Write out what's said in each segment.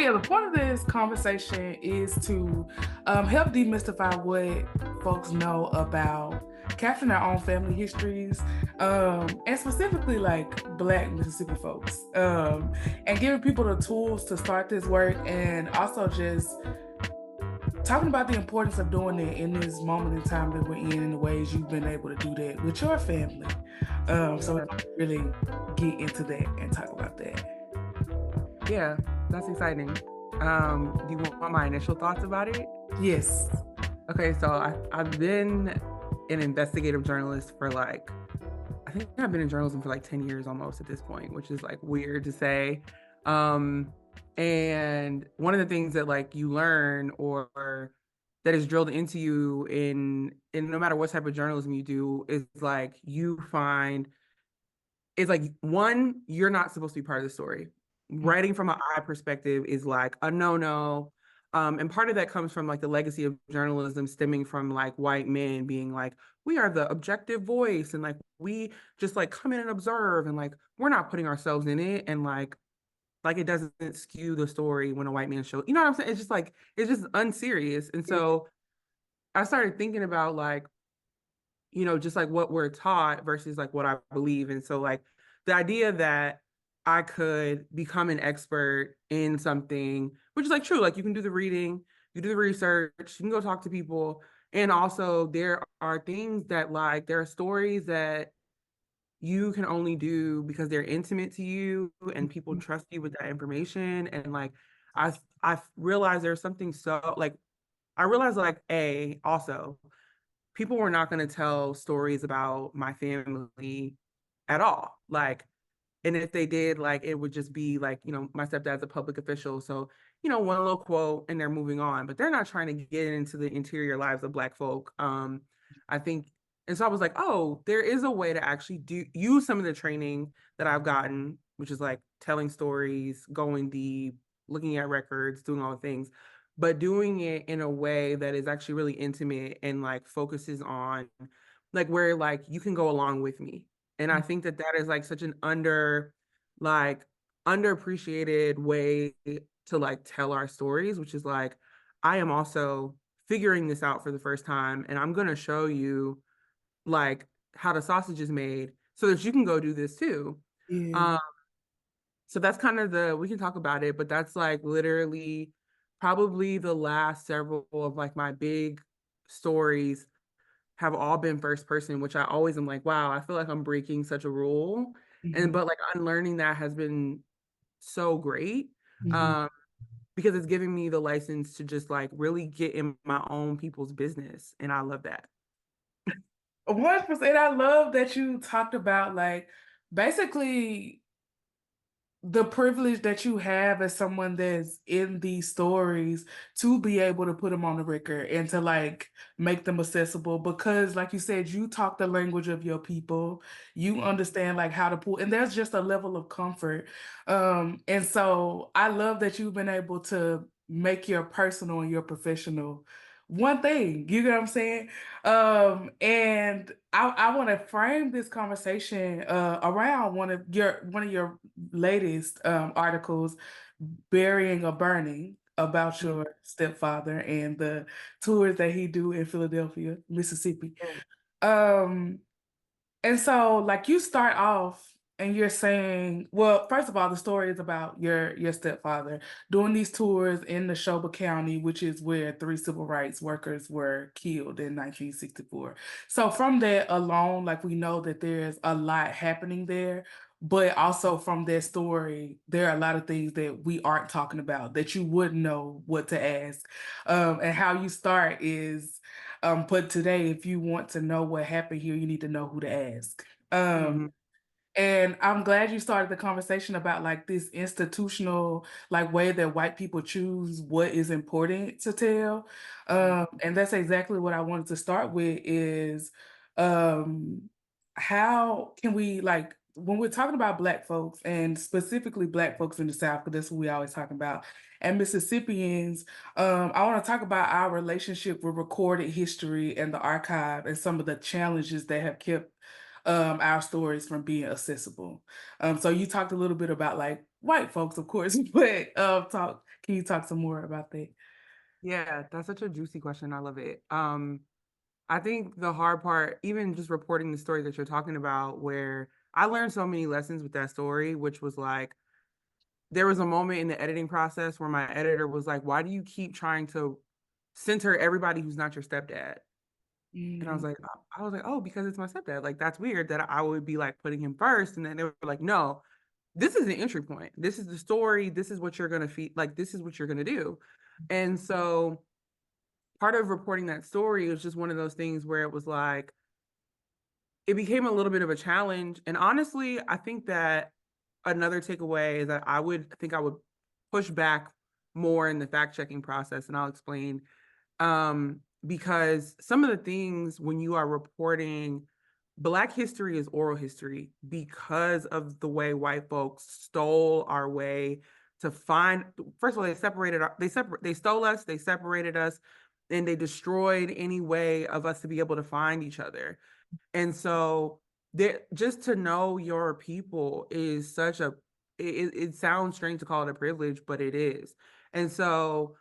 yeah, the point of this conversation is to help demystify what folks know about capturing their own family histories, and specifically like Black Mississippi folks, and giving people the tools to start this work, and also just talking about the importance of doing it in this moment in time that we're in, and the ways you've been able to do that with your family. So we can really get into that and talk about that. Yeah, that's exciting. Do you want my initial thoughts about it? Yes. Okay, so I've been an investigative journalist for I think I've been in journalism for 10 years almost at this point, which is weird to say. And one of the things that you learn or that is drilled into you in no matter what type of journalism you do is you find it's one, you're not supposed to be part of the story. Writing from an I perspective is a no. And part of that comes from the legacy of journalism stemming from white men being we are the objective voice and we just come in and observe and we're not putting ourselves in it and it doesn't skew the story when a white man shows, you know what I'm saying? It's just unserious. And so I started thinking about just what we're taught versus what I believe. And so the idea that I could become an expert in something, which is true, you can do the reading, you do the research, you can go talk to people. And also there are things that there are stories that you can only do because they're intimate to you and people trust you with that information. And I realized there's something so I realized also people were not going to tell stories about my family at all. And if they did, it would just be my stepdad's a public official. So, one little quote and they're moving on, but they're not trying to get into the interior lives of Black folk. I think, and so I was oh, there is a way to actually use some of the training that I've gotten, which is telling stories, going deep, looking at records, doing all the things, but doing it in a way that is actually really intimate and focuses on where you can go along with me. And I think that that is such an underappreciated way to tell our stories, which is I am also figuring this out for the first time and I'm going to show you how the sausage is made so that you can go do this too. Yeah. So that's kind of we can talk about it, but that's literally probably the last several of my big stories have all been first person, which I always am wow, I feel like I'm breaking such a rule. But unlearning that has been so great. Because it's giving me the license to just really get in my own people's business. And I love that. 100%. I love that you talked about basically the privilege that you have as someone that's in these stories to be able to put them on the record and to make them accessible because like you said, you talk the language of your people, you understand how to pull, and there's just a level of comfort. And so I love that you've been able to make your personal and your professional one thing, you know what I'm saying? And I want to frame this conversation around one of your latest articles, Burying or Burning, about your stepfather and the tours that he do in Philadelphia, Mississippi. And so you start off and you're saying, well, first of all, the story is about your stepfather doing these tours in Neshoba County, which is where 3 civil rights workers were killed in 1964. So from that alone, we know that there's a lot happening there, but also from that story, there are a lot of things that we aren't talking about that you wouldn't know what to ask. And how you start is, but today, if you want to know what happened here, you need to know who to ask. And I'm glad you started the conversation about this institutional way that white people choose what is important to tell. And that's exactly what I wanted to start with is how can we when we're talking about Black folks and specifically Black folks in the South, because that's what we always talking about, and Mississippians, I want to talk about our relationship with recorded history and the archive and some of the challenges that have kept our stories from being accessible. So you talked a little bit about white folks, of course, but Can you talk some more about that? Yeah, that's such a juicy question. I love it. I think the hard part, even just reporting the story that you're talking about, where I learned so many lessons with that story, which was like, there was a moment in the editing process where my editor was like, why do you keep trying to center everybody who's not your stepdad? And Mm, I was like, oh, because it's my stepdad. Like, that's weird that I would be like putting him first. And then they were like, no, this is the entry point. This is the story. This is what you're going to feed. Like, this is what you're going to do. And so part of reporting that story was just one of those things where it was like, it became a little bit of a challenge. And honestly, I think that another takeaway is that I would push back more in the fact checking process. And I'll explain. Because some of the things when you are reporting Black history is oral history because of the way white folks stole our way to find. First of all, they stole us, they separated us, and they destroyed any way of us to be able to find each other. And so there, just to know your people is such a, it sounds strange to call it a privilege, but it is. And so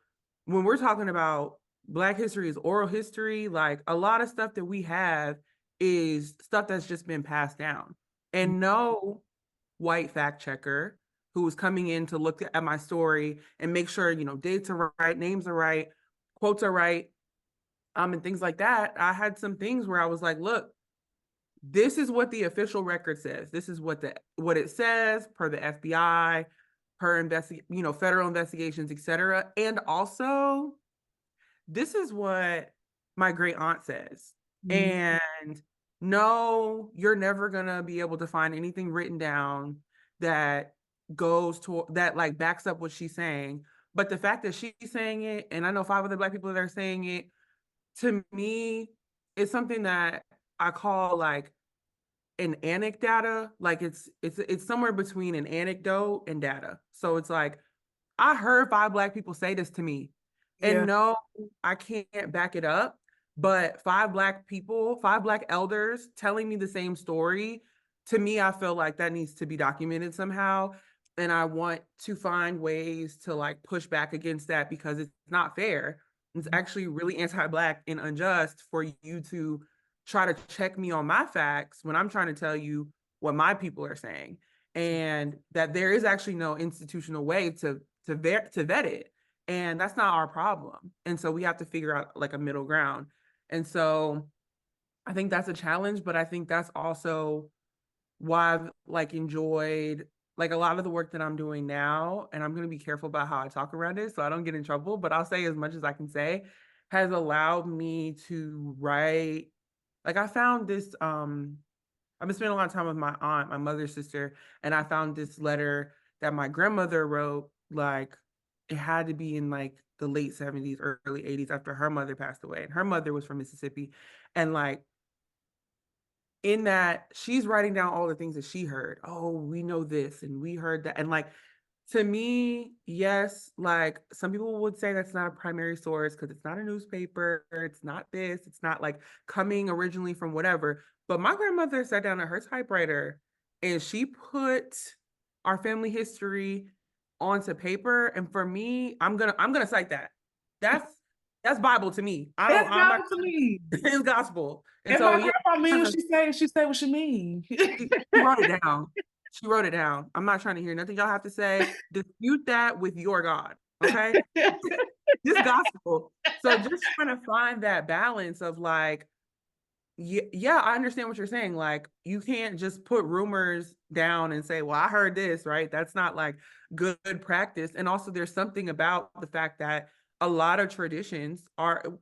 when we're talking about Black history is oral history, like a lot of stuff that we have is stuff that's just been passed down. And no white fact checker who was coming in to look at my story and make sure, dates are right, names are right, quotes are right, and things like that. I had some things where I was like, look, this is what the official record says. This is what it says per the FBI, federal investigations, etc. And also, this is what my great aunt says. mm, And no, you're never gonna be able to find anything written down that goes to that like backs up what she's saying. But the fact that she's saying it, and I know 5 other Black people that are saying it, to me, it's something that I call like an anecdata. Like it's somewhere between an anecdote and data. So it's like I heard 5 Black people say this to me. And yeah. no, I can't back it up. But 5 Black people, 5 Black elders telling me the same story, to me, I feel like that needs to be documented somehow. And I want to find ways to like push back against that because it's not fair. It's actually really anti-Black and unjust for you to try to check me on my facts when I'm trying to tell you what my people are saying. And that there is actually no institutional way to vet it. And that's not our problem. And so we have to figure out like a middle ground. And so I think that's a challenge, but I think that's also why I've like enjoyed like a lot of the work that I'm doing now. And I'm going to be careful about how I talk around it so I don't get in trouble, but I'll say as much as I can say has allowed me to write. Like I found this, I've been spending a lot of time with my aunt, my mother's sister, and I found this letter that my grandmother wrote, like it had to be in like the late 70s, early 80s after her mother passed away. And her mother was from Mississippi. And like in that she's writing down all the things that she heard. Oh, we know this and we heard that. And like to me, yes, like some people would say that's not a primary source because it's not a newspaper, it's not this, it's not like coming originally from whatever. But my grandmother sat down at her typewriter and she put our family history onto paper. And for me, I'm gonna cite that. That's that's Bible to me. That's I'm not not to me. it's gospel. And If so my yeah, grandma mean kind what of she say what she mean. she wrote it down. She wrote it down. I'm not trying to hear nothing y'all have to say. Dispute that with your God. Okay. This gospel. So just trying to find that balance of like, yeah, I understand what you're saying. Like, you can't just put rumors down and say, well, I heard this, right? That's not like good practice. And also, there's something about the fact that a lot of traditions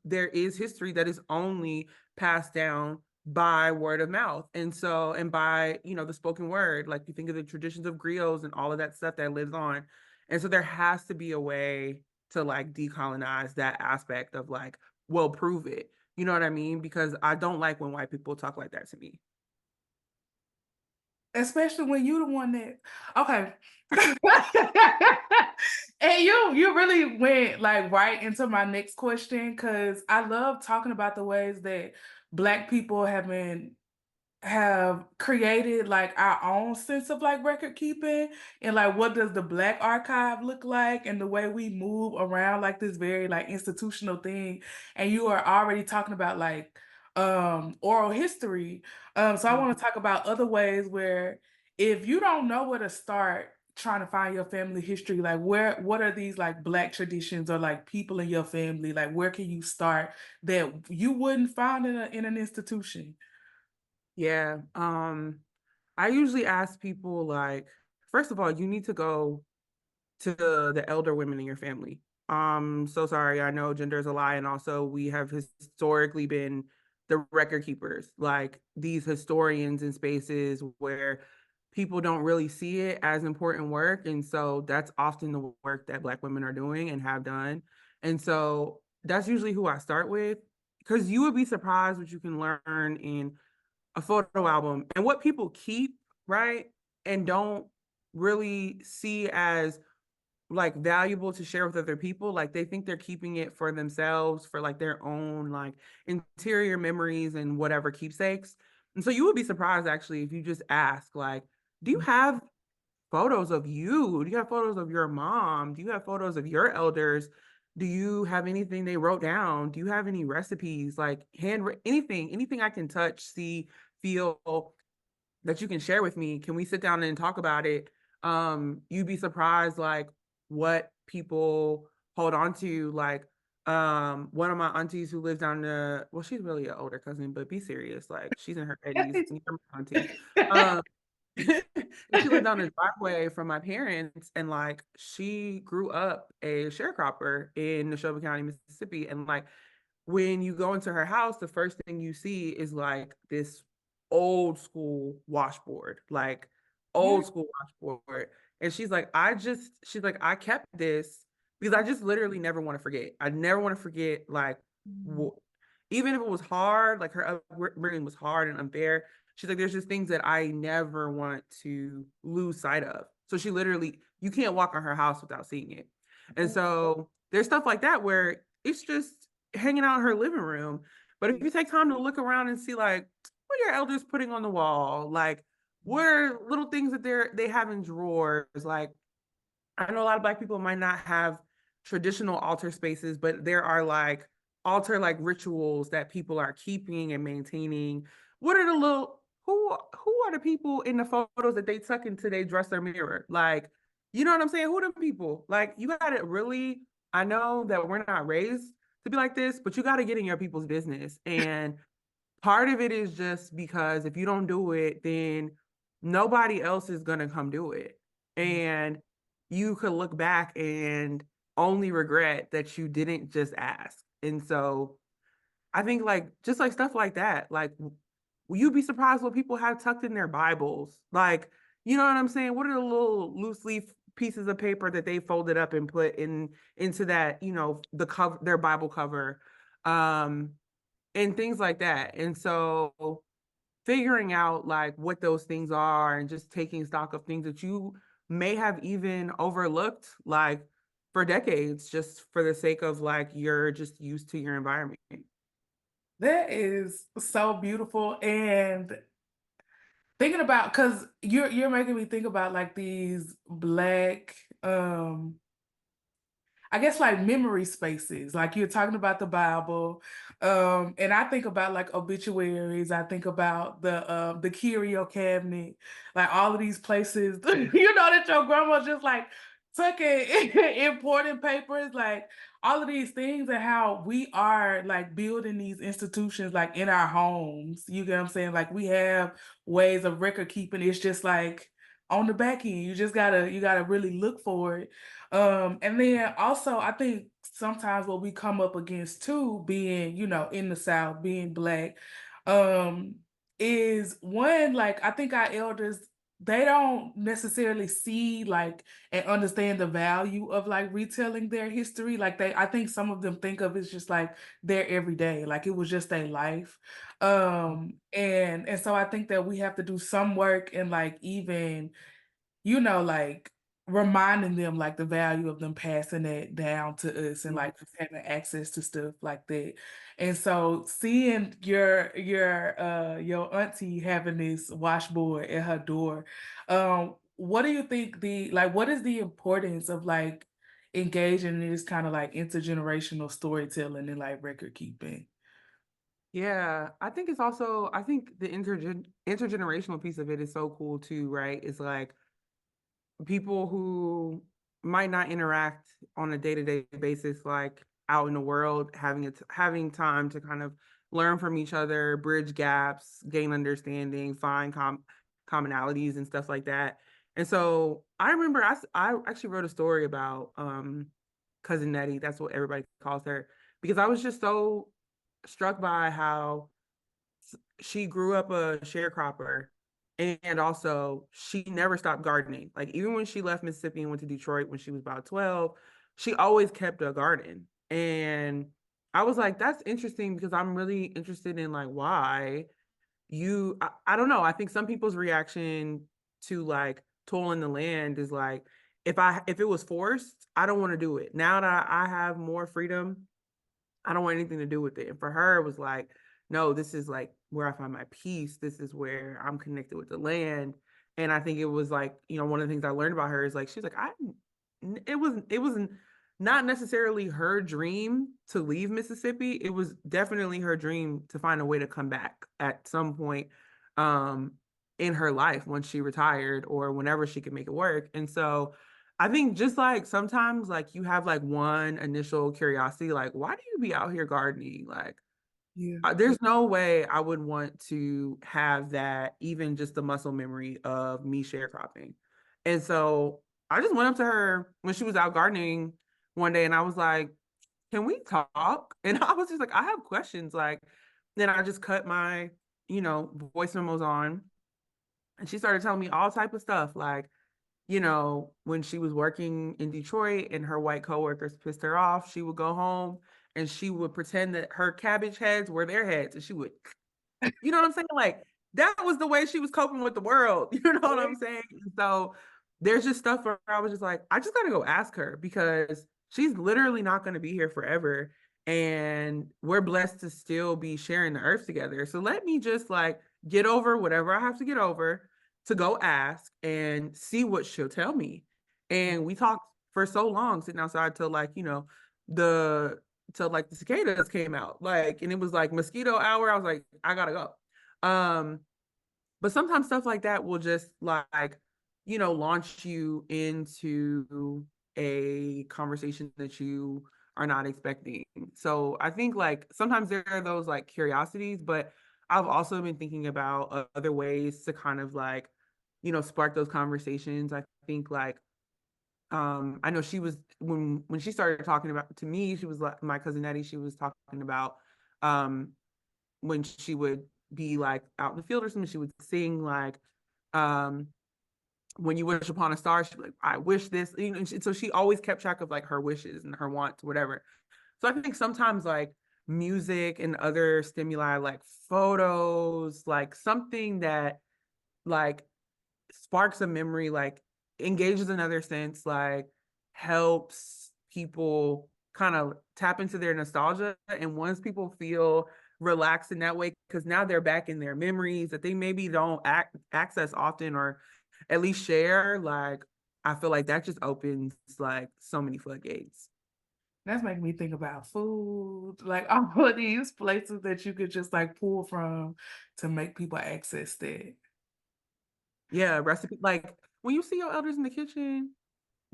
there is history that is only passed down by word of mouth. And so, and by, the spoken word, like you think of the traditions of griots and all of that stuff that lives on. And so, there has to be a way to like decolonize that aspect of like, well, prove it. You know what I mean? Because I don't like when white people talk like that to me. Especially when you the one that okay. And you really went like right into my next question because I love talking about the ways that Black people have been have created like our own sense of like record keeping and like what does the Black archive look like and the way we move around like this very like institutional thing. And you are already talking about like oral history. So I want to talk about other ways where if you don't know where to start trying to find your family history, like what are these like Black traditions or like people in your family, like where can you start that you wouldn't find in an institution? Yeah. I usually ask people like, first of all, you need to go to the elder women in your family. So sorry, I know gender is a lie, and also we have historically been the record keepers, like these historians in spaces where people don't really see it as important work. And so that's often the work that Black women are doing and have done. And so that's usually who I start with, because you would be surprised what you can learn in a photo album and what people keep, right? And don't really see as like valuable to share with other people. Like they think they're keeping it for themselves, for like their own like interior memories and whatever keepsakes. And so you would be surprised actually if you just ask, like, do you have photos of you? Do you have photos of your mom? Do you have photos of your elders? Do you have anything they wrote down? Do you have any recipes, like anything I can touch, see, feel that you can share with me? Can we sit down and talk about it? You'd be surprised like what people hold on to. Like one of my aunties who lives down the well, she's really an older cousin, but be serious. Like she's in her 80s. You're my auntie. Um she lived down the driveway from my parents, and like she grew up a sharecropper in Neshoba County, Mississippi. And like when you go into her house, the first thing you see is like this old school washboard, like Yeah. old school washboard. And she's like, I kept this because I just literally never want to forget. I never want to forget, like, Mm. even if it was hard, like her upbringing was hard and unfair. She's like, there's just things that I never want to lose sight of. So she literally, you can't walk on her house without seeing it. And so there's stuff like that where it's just hanging out in her living room. But if you take time to look around and see like what are your elders putting on the wall, like what are little things that they have in drawers, like I know a lot of Black people might not have traditional altar spaces, but there are like altar like rituals that people are keeping and maintaining. What are the little who are the people in the photos that they tuck into their dresser mirror? Like, you know what I'm saying? Who are the people? Like, you gotta really, I know that we're not raised to be like this, but you gotta get in your people's business. And part of it is just because if you don't do it, then nobody else is going to come do it. And you could look back and only regret that you didn't just ask. And so I think like just like stuff like that, like will you be surprised what people have tucked in their Bibles? Like, you know what I'm saying? What are the little loose leaf pieces of paper that they folded up and put in into that, the cover, their Bible cover? Um, and things like that. And so figuring out like what those things are and just taking stock of things that you may have even overlooked like for decades just for the sake of like you're just used to your environment. That is so beautiful. And thinking about because you're making me think about like these Black I guess like memory spaces, like you're talking about the Bible, and I think about like obituaries. I think about the curio cabinet, like all of these places, that your grandma just like took it important papers, like all of these things, and how we are like building these institutions like in our homes. You get what I'm saying? Like we have ways of record keeping. It's just like on the back end. You gotta really look for it. And then also I think sometimes what we come up against too, being, in the South, being Black, um, is one, like I think our elders, they don't necessarily see like and understand the value of like retelling their history. Like I think some of them think of it's just like their everyday, like it was just their life. And so I think that we have to do some work and like even like reminding them like the value of them passing that down to us and Mhm. like just having access to stuff like that. And so seeing your auntie having this washboard at her door, what do you think what is the importance of like engaging in this kind of like intergenerational storytelling and like record keeping? Yeah, I think it's also, I think the intergenerational piece of it is so cool too, right? It's like people who might not interact on a day-to-day basis, like out in the world, having time to kind of learn from each other, bridge gaps, gain understanding, find commonalities and stuff like that. And so I remember I actually wrote a story about cousin Nettie. That's what everybody calls her, because I was just so struck by how she grew up a sharecropper, and also she never stopped gardening. Like even when she left Mississippi and went to Detroit when she was about 12, she always kept a garden. And I was like, that's interesting because I'm really interested in like why I don't know. I think some people's reaction to like toiling the land is like, if it was forced, I don't want to do it. Now that I have more freedom, I don't want anything to do with it. And for her, it was like, no, this is like where I find my peace. This is where I'm connected with the land. And I think it was like, one of the things I learned about her is like, she's like, it was not necessarily her dream to leave Mississippi. It was definitely her dream to find a way to come back at some point um in her life once she retired or whenever she could make it work. And so I think just like sometimes like you have like one initial curiosity, like why do you be out here gardening? Like Yeah. there's no way I would want to have that, even just the muscle memory of me sharecropping. And so I just went up to her when she was out gardening one day and I was like, can we talk? And I was just like, I have questions. Like, then I just cut my, voice memos on and she started telling me all type of stuff. Like, when she was working in Detroit and her white coworkers pissed her off, she would go home and she would pretend that her cabbage heads were their heads and she would, you know what I'm saying? Like that was the way she was coping with the world. You know what I'm saying? So there's just stuff where I was just like, I just gotta go ask her because she's literally not gonna be here forever. And we're blessed to still be sharing the earth together. So let me just like get over whatever I have to get over to go ask and see what she'll tell me. And we talked for so long sitting outside till like, the till like the cicadas came out. Like, and it was like mosquito hour. I was like, I gotta go. Um, but sometimes stuff like that will just like, launch you into a conversation that you are not expecting. So I think like sometimes there are those like curiosities, but I've also been thinking about other ways to kind of like, spark those conversations. I think like I know she was when she started talking about to me, she was like my cousin Nettie, she was talking about um when she would be like out in the field or something, she would sing like um when you wish upon a star, she'd be like, I wish this, so she always kept track of like her wishes and her wants, whatever. So I think sometimes like music and other stimuli like photos, like something that like sparks a memory, like engages another sense, like helps people kind of tap into their nostalgia. And once people feel relaxed in that way, because now they're back in their memories that they maybe don't access often or at least share, like I feel like that just opens like so many floodgates. That's making me think about food, like all of these places that you could just like pull from to make people access that. Yeah, recipe. Like when you see your elders in the kitchen,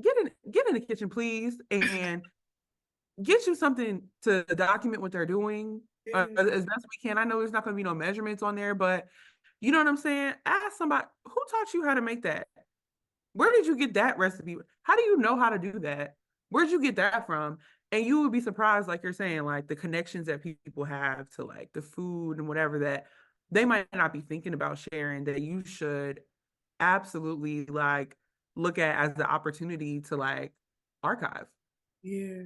get in the kitchen, please, and get you something to document what they're doing Yeah. as best we can. I know there's not going to be no measurements on there, but you know what I'm saying? Ask somebody who taught you how to make that. Where did you get that recipe? How do you know how to do that? Where'd you get that from? And you would be surprised, like you're saying, like the connections that people have to like the food and whatever that they might not be thinking about sharing that you should absolutely like look at as the opportunity to like archive. Yeah.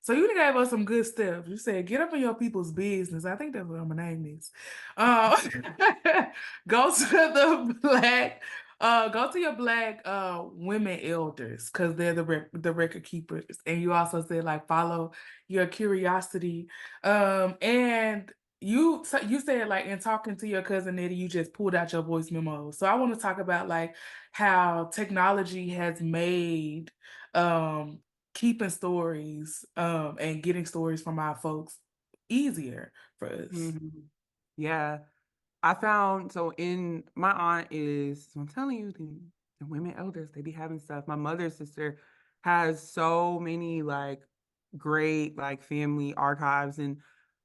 So you gave us some good stuff. You said get up in your people's business. I think that's what I'm gonna name this. Uh, go to the Black Go to your Black women elders because they're the record keepers, and you also said like follow your curiosity. And you said like in talking to your cousin Eddie, you just pulled out your voice memo. So I want to talk about like how technology has made keeping stories and getting stories from our folks easier for us. Mhm. Yeah. I found so in my aunt is so I'm telling you the women elders they be having stuff. My mother's sister has so many like great like family archives, and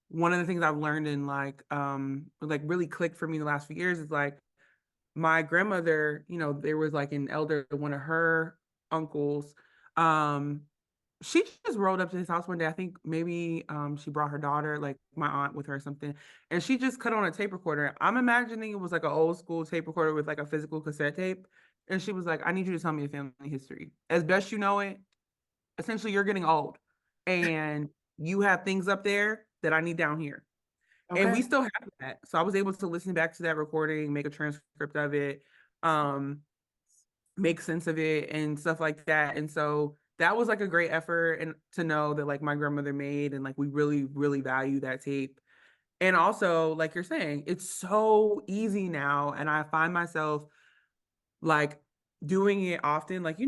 one of the things I've learned in like really clicked for me the last few years is like my grandmother, there was like an elder, one of her uncles. Um, she just rolled up to his house one day. I think maybe she brought her daughter, like my aunt, with her or something, and she just cut on a tape recorder. I'm imagining it was like an old school tape recorder with like a physical cassette tape. And she was like, I need you to tell me the family history. As best you know it, essentially you're getting old and you have things up there that I need down here. And we Okay. still have that. So I was able to listen back to that recording, make a transcript of it, um, make sense of it and stuff like that. And so that was like a great effort and to know that like my grandmother made and like we really, really value that tape. And also, like you're saying, it's so easy now. And I find myself like doing it often. Like, I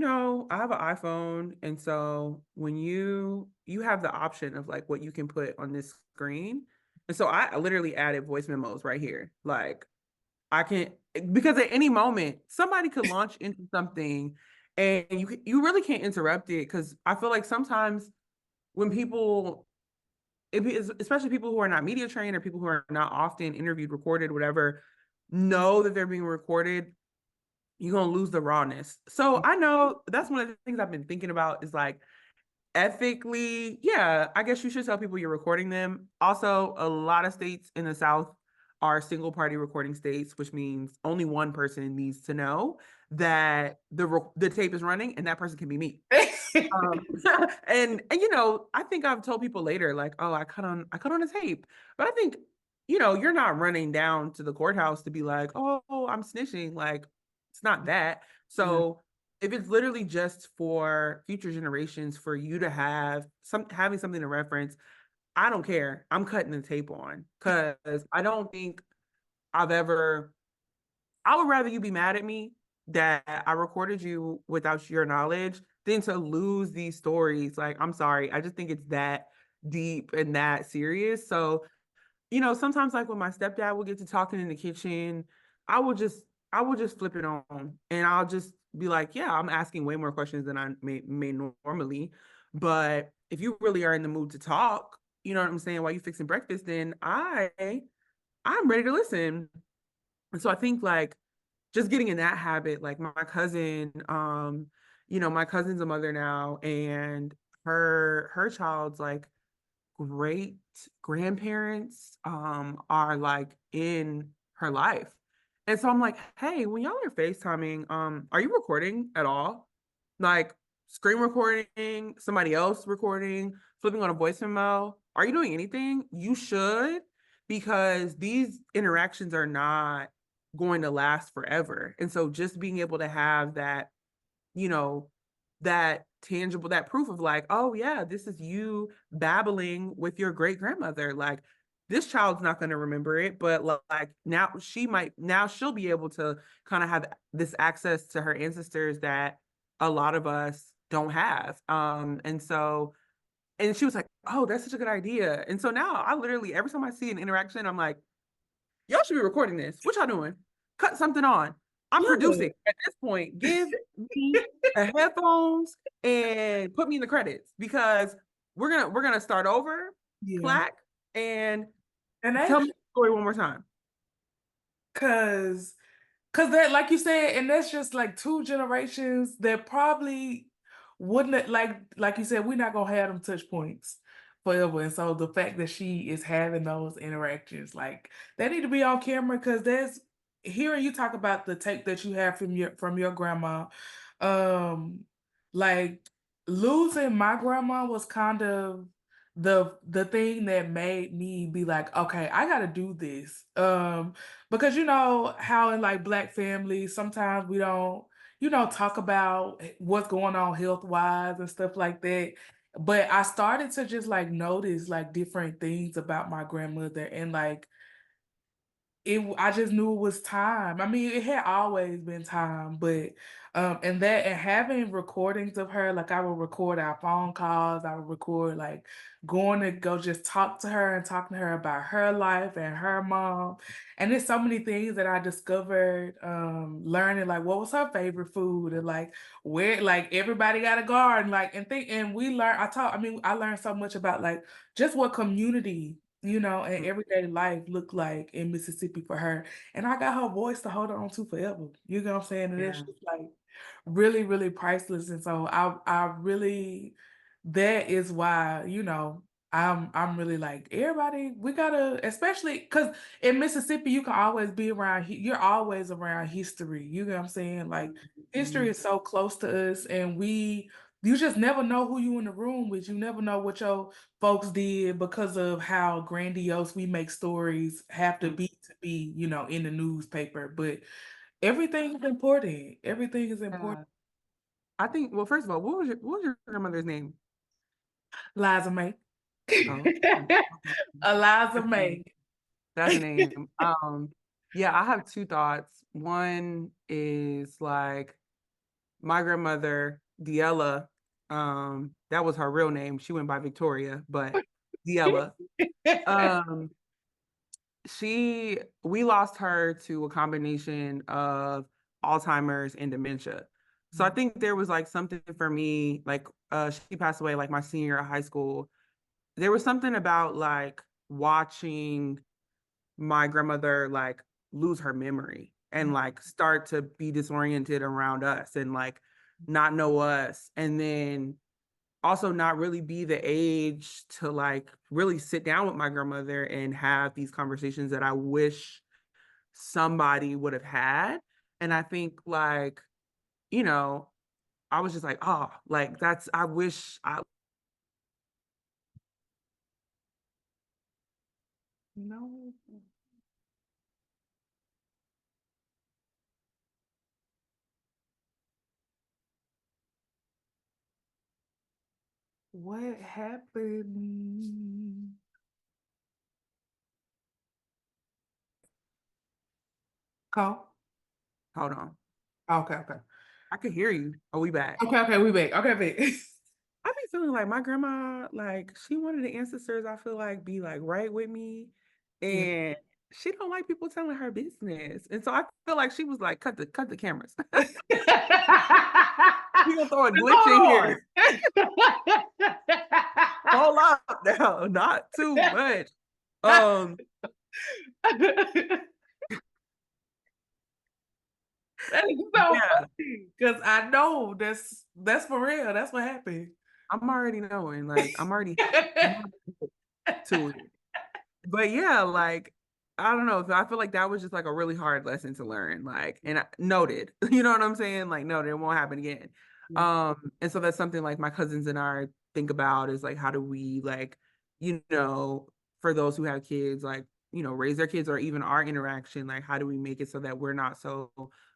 have an iPhone. And so when you have the option of like what you can put on this screen. And so I literally added voice memos right here. Like I can because at any moment somebody could launch into something and you really can't interrupt it because I feel like sometimes when people especially people who are not media trained or people who are not often interviewed, recorded, whatever, know that they're being recorded, you're gonna lose the rawness. So I know that's one of the things I've been thinking about is like ethically, yeah, I guess you should tell people you're recording them. Also, a lot of states in the South are single party recording states, which means only one person needs to know that the tape is running and that person can be me. Um, and I think I've told people later, like, oh, I cut on a tape. But I think, you're not running down to the courthouse to be like, oh, I'm snitching. Like, it's not that. Yeah. So if it's literally just for future generations for you to having something to reference, I don't care. I'm cutting the tape on because I don't think I've ever I would rather you be mad at me that I recorded you without your knowledge than to lose these stories. Like, I'm sorry. I just think it's that deep and that serious. So, sometimes like when my stepdad will get to talking in the kitchen, I will just I will just flip it on and I'll just be like, yeah, I'm asking way more questions than I may normally. But if you really are in the mood to talk, you know what I'm saying, while you fixing breakfast, then I'm ready to listen. And so I think like just getting in that habit, like my cousin, my cousin's a mother now, and her child's like great grandparents are like in her life. And so I'm like, hey, when y'all are FaceTiming, are you recording at all? Like screen recording, somebody else recording, flipping on a voice memo. Are you doing anything? You should, because these interactions are not going to last forever. And so just being able to have that, you know, that tangible, that proof of like, oh yeah, this is you babbling with your great grandmother. Like this child's not going to remember it, but like now she'll be able to kind of have this access to her ancestors that a lot of us don't have. And she was like, oh, that's such a good idea. And so now I literally every time I see an interaction, I'm like, y'all should be recording this. What y'all doing? Cut something on. I'm Yeah. producing. At this point, give me the headphones and put me in the credits because we're gonna start over, Yeah. clack, and And they tell me the story one more time. cause Cause that, like you said, and that's just like two generations that probably wouldn't like you said, we're not gonna have them touch points forever. And so the fact that she is having those interactions, like they need to be on camera because there's hearing you talk about the tape that you have from your grandma, um, like losing my grandma was kind of the thing that made me be like, okay, I gotta do this. Because you know how in like Black families, sometimes we don't, talk about what's going on health wise and stuff like that. But I started to just like notice like different things about my grandmother, and like I just knew it was time. I mean, it had always been time, but and having recordings of her, like I would record our phone calls, I would record like going to go just talk to her and talking to her about her life and her mom. And there's so many things that I discovered, learning like what was her favorite food, and like where like everybody got a garden, like and we learned I learned so much about like just what community, and everyday life looked like in Mississippi for her. And I got her voice to hold on to forever. You know what I'm saying? And it's Yeah. just like really, really priceless. And so I really, that is why, I'm really like everybody, we gotta, especially because in Mississippi, you can always be around, you're always around history. You know what I'm saying? Like history Mhm. is so close to us, and you just never know who you in the room with. You never know what your folks did because of how grandiose we make stories have to be, in the newspaper. But everything is important. Everything is important. Yeah. I think, well, first of all, what was your grandmother's name? Liza May. Oh, okay. Eliza That's a name. May. That's a name. Yeah, I have two thoughts. One is like my grandmother, Diella, that was her real name. She went by Victoria, but Diella. Um, we lost her to a combination of Alzheimer's and dementia. So I think there was like something for me, like she passed away like my senior year of high school. There was something about like watching my grandmother like lose her memory and like start to be disoriented around us and like not know us, and then also not really be the age to like really sit down with my grandmother and have these conversations that I wish somebody would have had. And I think like, you know, I was just like, oh, like that's, I wish I. No. What happened? Call. Hold on. Okay, okay. I could hear you. Are we back? Okay, okay, we back. Okay, back. I be feeling like my grandma, like she one of the ancestors I feel like be like right with me. Yeah. And she don't like people telling her business. And so I feel like she was like, cut the cameras. We gonna throw a glitch in Hold here. on. Hold up now, not too much. Um, That is so yeah, funny because I know that's for real. That's what happened. I'm already knowing, like I'm already to it. But yeah, like I don't know. I feel like that was just like a really hard lesson to learn. Like, and noted, you know what I'm saying? Like, noted, it won't happen again. And so that's something like my cousins and I think about is like, how do we like, you know, for those who have kids, like, raise their kids or even our interaction, like, how do we make it so that we're not so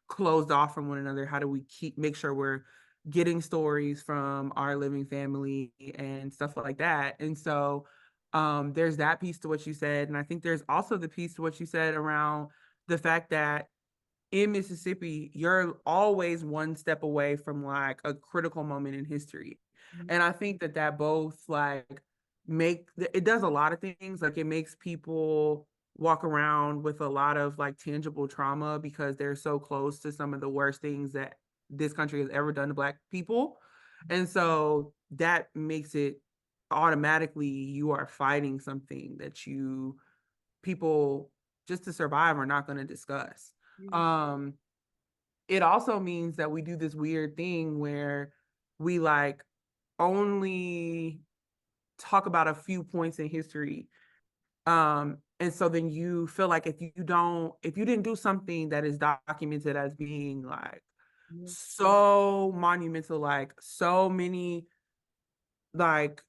closed off from one another? How do we make sure we're getting stories from our living family and stuff like that? And so, there's that piece to what you said. And I think there's also the piece to what you said around the fact that in Mississippi, you're always one step away from like a critical moment in history. And I think that both like it does a lot of things. Like it makes people walk around with a lot of like tangible trauma because they're so close to some of the worst things that this country has ever done to Black people. And so that makes it automatically you are fighting something that people just to survive are not going to discuss. Um, it also means that we do this weird thing where we like only talk about a few points in history. And so then you feel like if you didn't do something that is documented as being like so monumental, like so many like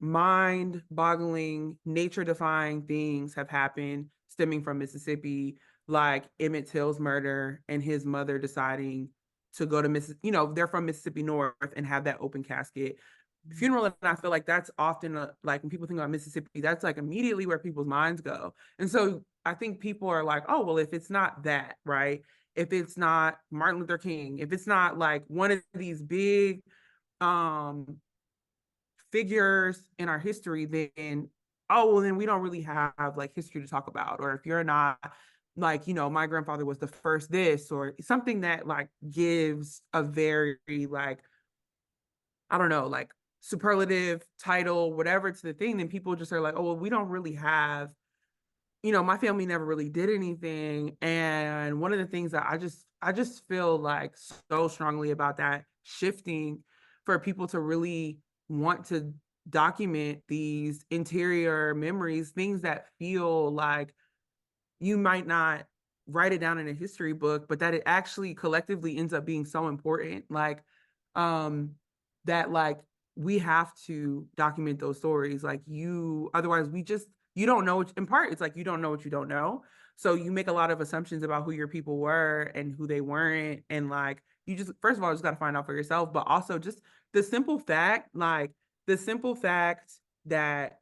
mind-boggling, nature-defying things have happened stemming from Mississippi, like Emmett Till's murder and his mother deciding to go to Mississippi. You know, they're from Mississippi North and have that open casket funeral. And I feel like that's often like when people think about Mississippi, that's like immediately where people's minds go. And so I think people are like, oh, well, if it's not that, right? If it's not Martin Luther King, if it's not like one of these big um figures in our history, then oh well, then we don't really have like history to talk about. Or if you're not like, you know, my grandfather was the first this, or something that like gives a very like, I don't know, like superlative title, whatever to the thing, then people just are like, oh well, we don't really have, you know, my family never really did anything. And one of the things that I just feel like so strongly about that shifting for people to really want to document these interior memories, things that feel like you might not write it down in a history book, but that it actually collectively ends up being so important. Like, um, that like we have to document those stories. Like otherwise we just, you don't know, in part, it's like you don't know what you don't know. So you make a lot of assumptions about who your people were and who they weren't. And like, you just, first of all, just got to find out for yourself, but also just the simple fact that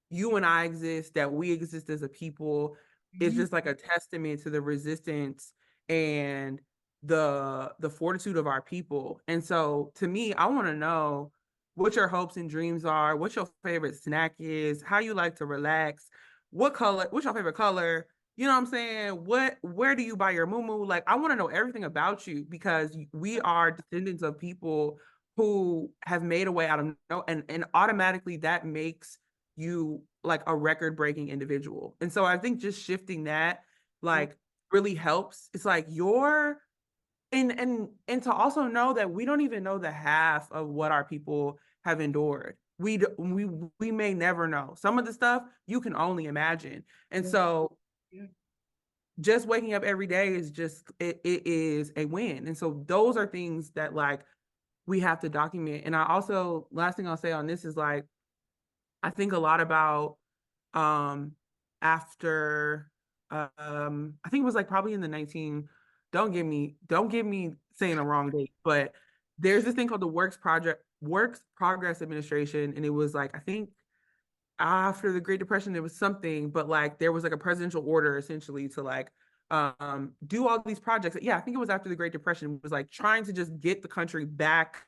you and I exist, that we exist as a people, is Mhm. just like a testament to the resistance and the fortitude of our people. And so to me, I want to know what your hopes and dreams are, what your favorite snack is, how you like to relax, what's your favorite color? You know what I'm saying? Where do you buy your moo? Like, I want to know everything about you because we are descendants of people who have made a way out of no, and automatically that makes you like a record breaking individual. And so I think just shifting that like really helps. It's like you're and to also know that we don't even know the half of what our people have endured. We may never know. Some of the stuff you can only imagine. And Yeah. so Yeah. just waking up every day is just it is a win. And so those are things that like we have to document. And I also, last thing I'll say on this is like I think a lot about um after I think it was like probably in the 19, don't give me saying a wrong date, but there's this thing called the Works Progress Administration, and it was like I think after the Great Depression, there was something, but like there was like a presidential order essentially to like do all these projects. Yeah, I think it was after the Great Depression. It was like trying to just get the country back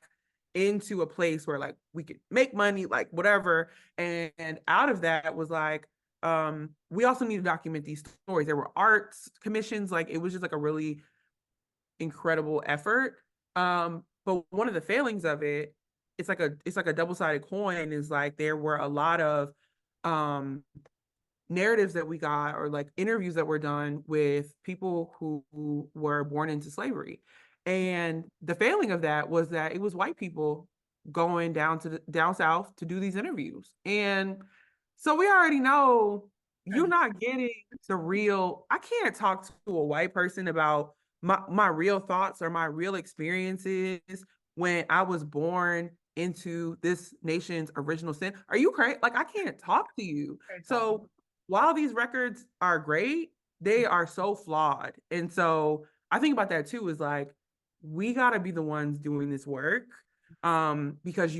into a place where like we could make money, like whatever. And out of that was like we also need to document these stories. There were arts commissions, like it was just like a really incredible effort. But one of the failings of it, it's like a double-sided coin, is like there were a lot of um narratives that we got or like interviews that were done with people who were born into slavery. And the failing of that was that it was white people going down south to do these interviews. And so we already know you're not getting the real. I can't talk to a white person about my real thoughts or my real experiences when I was born into this nation's original sin. Are you crazy? Like I can't talk to you. So while these records are great, they are so flawed. And so I think about that too, is like we got to be the ones doing this work because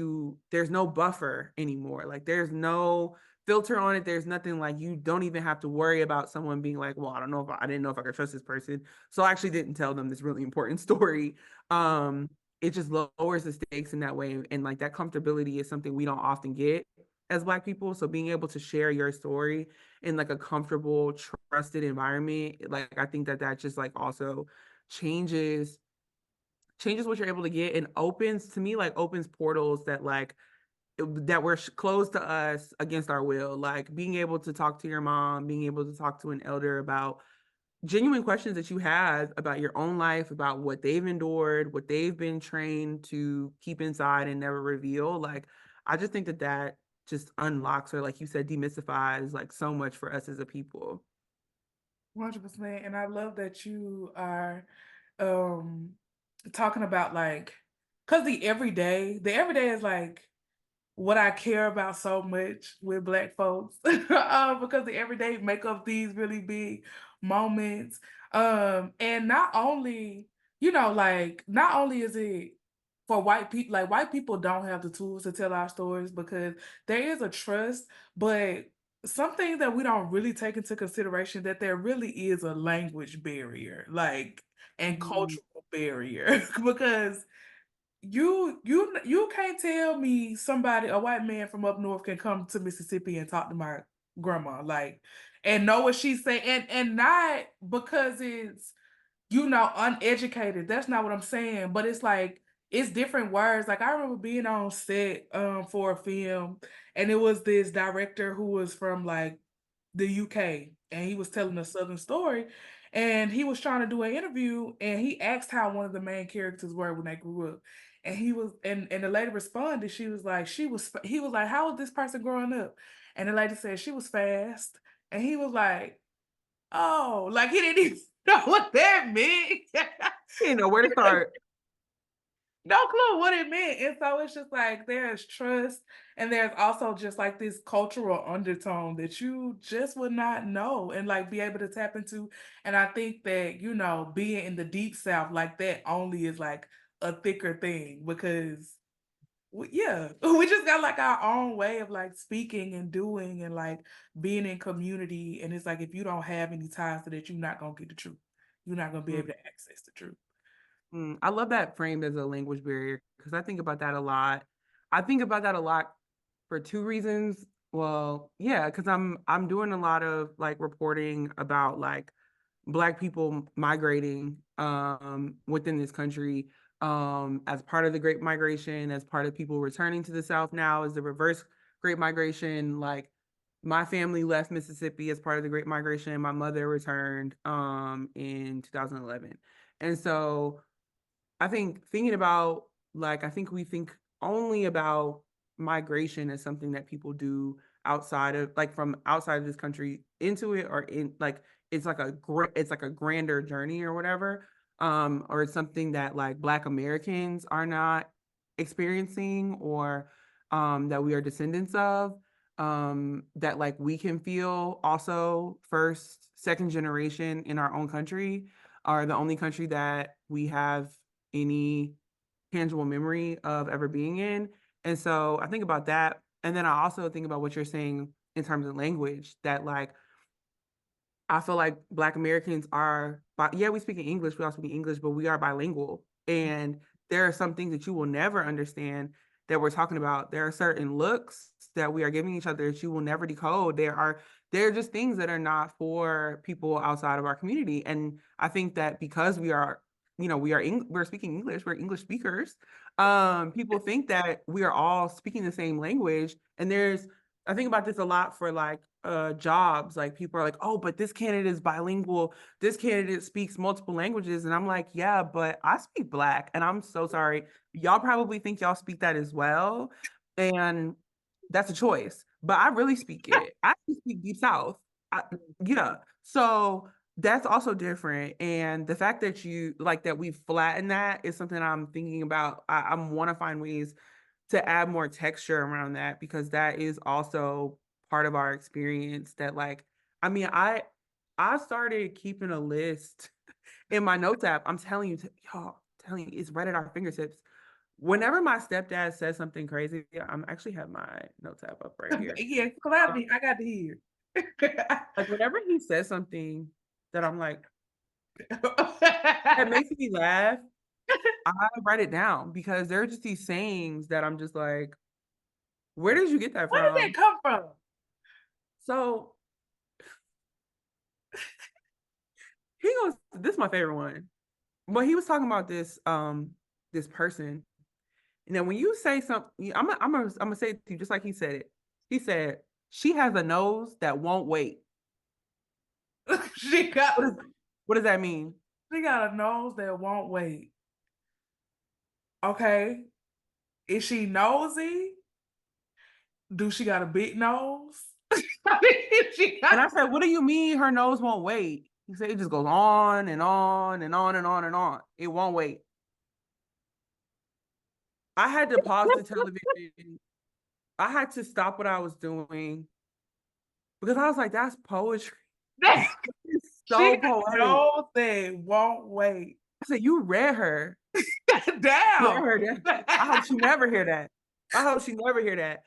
there's no buffer anymore. Like there's no filter on it. There's nothing, like you don't even have to worry about someone being like, well, I didn't know if I could trust this person. So I actually didn't tell them this really important story. It just lowers the stakes in that way. And like that comfortability is something we don't often get as Black people. So being able to share your story in like a comfortable, trusted environment, like I think that just like also changes what you're able to get, and opens, to me, like opens portals that like that were closed to us against our will. Like being able to talk to your mom, being able to talk to an elder about genuine questions that you have about your own life, about what they've endured, what they've been trained to keep inside and never reveal. Like, I just think that just unlocks, or like you said, demystifies like so much for us as a people. 100%. And I love that you are um talking about like because the everyday is like what I care about so much with Black folks because the everyday make up these really big moments. And not only, like not only is it for white people, like white people don't have the tools to tell our stories because there is a trust, but something that we don't really take into consideration that there really is a language barrier, like and Mm. cultural barrier because you can't tell me somebody, a white man from up north can come to Mississippi and talk to my grandma, like, and know what she's saying, and not because it's, uneducated. That's not what I'm saying. But it's like it's different words. Like I remember being on set for a film, and it was this director who was from like the UK, and he was telling a Southern story, and he was trying to do an interview, and he asked how one of the main characters were when they grew up, and he was, and the lady responded, she was like, he was like, how was this person growing up, and the lady said she was fast, and he was like, oh, like he didn't even know what that meant. You know where to start. No clue what it meant. And so it's just like there's trust and there's also just like this cultural undertone that you just would not know and like be able to tap into. And I think that, being in the deep south like that only is like a thicker thing because yeah, we just got like our own way of like speaking and doing and like being in community. And it's like if you don't have any ties to that, you're not gonna get the truth. You're not gonna be Mm. able to access the truth. I love that framed as a language barrier because I think about that a lot. I think about that a lot for two reasons. Well, yeah, because I'm doing a lot of like reporting about like Black people migrating within this country as part of the Great Migration, as part of people returning to the South now, as the reverse Great Migration. Like my family left Mississippi as part of the Great Migration. My mother returned in 2011. And so I think thinking about like I think we think only about migration as something that people do outside of like from outside of this country into it or in like it's like a grander journey or whatever or it's something that like Black Americans are not experiencing or that we are descendants of that like we can feel also first second generation in our own country are the only country that we have any tangible memory of ever being in. And so I think about that. And then I also think about what you're saying in terms of language, that like I feel like Black Americans are, yeah, we speak in English, we all speak English, but we are bilingual. And there are some things that you will never understand that we're talking about. There are certain looks that we are giving each other that you will never decode. There are just things that are not for people outside of our community. And I think that because we are, we're speaking English, we're English speakers. People think that we are all speaking the same language. And I think about this a lot for like jobs. Like people are like, oh, but this candidate is bilingual. This candidate speaks multiple languages. And I'm like, yeah, but I speak Black. And I'm so sorry. Y'all probably think y'all speak that as well. And that's a choice. But I really speak it. I speak Deep South. I, yeah. So that's also different. And the fact that you like that we flatten that is something I'm thinking about. I want to find ways to add more texture around that because that is also part of our experience that like I mean I started keeping a list in my notes app. I'm telling you y'all telling you it's right at our fingertips. Whenever my stepdad says something crazy, I'm actually have my notes app up right here. Yeah, I got to hear. Like whenever he says something that I'm like that makes me laugh, I write it down because there are just these sayings that I'm just like, where did you get that Where did that from? come from? So he goes, this is my favorite one. But he was talking about this person. And then when you say something, I'm gonna say it to you just like he said it. He said, she has a nose that won't wait. she got What does what does that mean? she got a nose that won't wait. Okay. Is she nosy? Do she got a big nose? I mean, she And got I said, what do you mean her nose won't wait? He said it just goes on and on and on and on and on. It won't wait. I had to pause the television I had to stop what I was doing because I was like, that's poetry. It's She so poetic. knows they won't wait. I said, you read her. You Damn. read her that. I hope she never hear that. I hope she never hear that.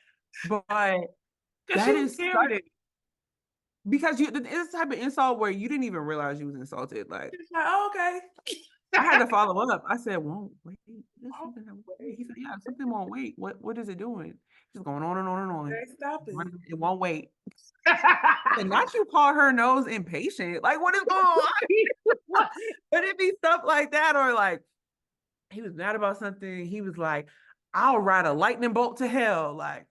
But Because she that was is hearing such, it. because it's the type of insult where you didn't even realize you was insulted. Like, She's like, oh, okay. I had to follow up. I said, won't wait. This Won't something that won't wait. wait. He said, yeah, something won't wait. What is it doing? Just going on and on and on. They stop it. It won't wait. And not you call her nose impatient. Like, what is going on? But it be stuff like that, or like he was mad about something. He was like, I'll ride a lightning bolt to hell. Like,